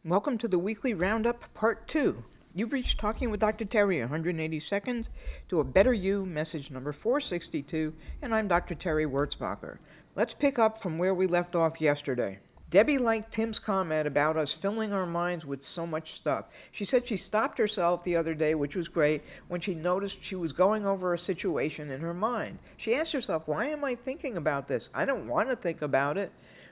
Welcome to the weekly Roundup Part 2. You've reached Talking with Dr. Terry, 180 seconds to a better you, message number 462, and I'm Dr. Terry Wurzbacher. Let's pick up from where we left off yesterday. Debbie liked Tim's comment about us filling our minds with so much stuff. She said she stopped herself the other day, which was great, when she noticed she was going over a situation in her mind. She asked herself, why am I thinking about this? I don't want to think about it.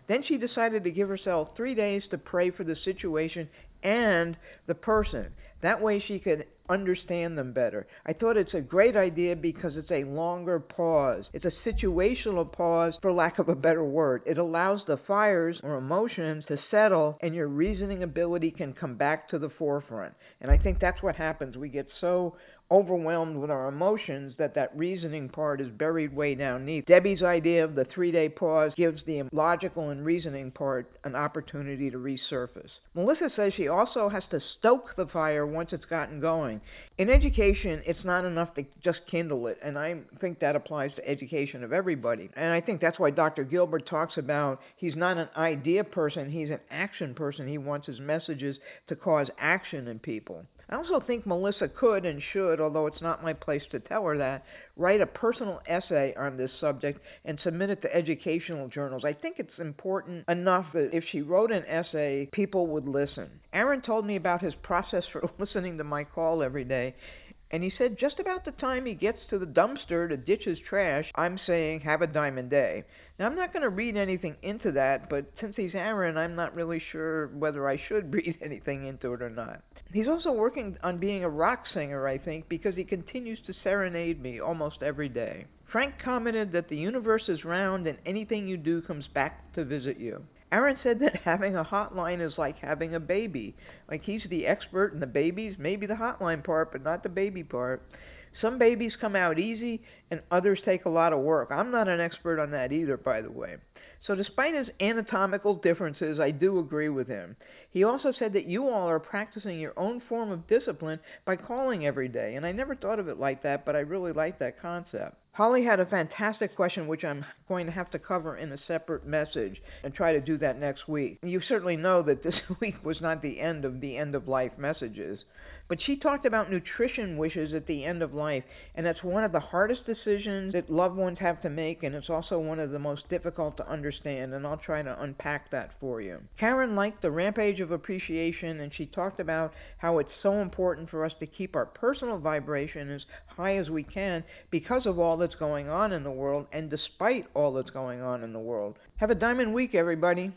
Then she decided to give herself 3 days to pray for the situation and the person. That way she could understand them better. I thought it's a great idea because it's a longer pause. It's a situational pause, for lack of a better word. It allows the fires or emotions to settle and your reasoning ability can come back to the forefront. And I think that's what happens. We get so overwhelmed with our emotions that reasoning part is buried way down deep. Debbie's idea of the 3-day pause gives the logical and reasoning part an opportunity to resurface. Melissa says she also has to stoke the fire once it's gotten going. In education, it's not enough to just kindle it, and I think that applies to education of everybody. And I think that's why Dr. Gilbert talks about he's not an idea person, he's an action person. He wants his messages to cause action in people. I also think Melissa could and should, although it's not my place to tell her that, write a personal essay on this subject and submit it to educational journals. I think it's important enough that if she wrote an essay, people would listen. Aaron told me about his process for listening to my call every day. And he said just about the time he gets to the dumpster to ditch his trash, I'm saying, have a diamond day. Now, I'm not going to read anything into that, but since he's Aaron, I'm not really sure whether I should read anything into it or not. He's also working on being a rock singer, I think, because he continues to serenade me almost every day. Frank commented that the universe is round and anything you do comes back to visit you. Aaron said that having a hotline is like having a baby. Like he's the expert in the babies, maybe the hotline part, but not the baby part. Some babies come out easy and others take a lot of work. I'm not an expert on that either, by the way. So despite his anatomical differences, I do agree with him. He also said that you all are practicing your own form of discipline by calling every day. And I never thought of it like that, but I really like that concept. Holly had a fantastic question, which I'm going to have to cover in a separate message and try to do that next week. You certainly know that this week was not the end of life messages. But she talked about nutrition wishes at the end of life, and that's one of the hardest decisions that loved ones have to make, and it's also one of the most difficult to understand, and I'll try to unpack that for you. Karen liked the rampage of appreciation, and she talked about how it's so important for us to keep our personal vibration as high as we can because of all that's going on in the world and despite all that's going on in the world. Have a diamond week, everybody.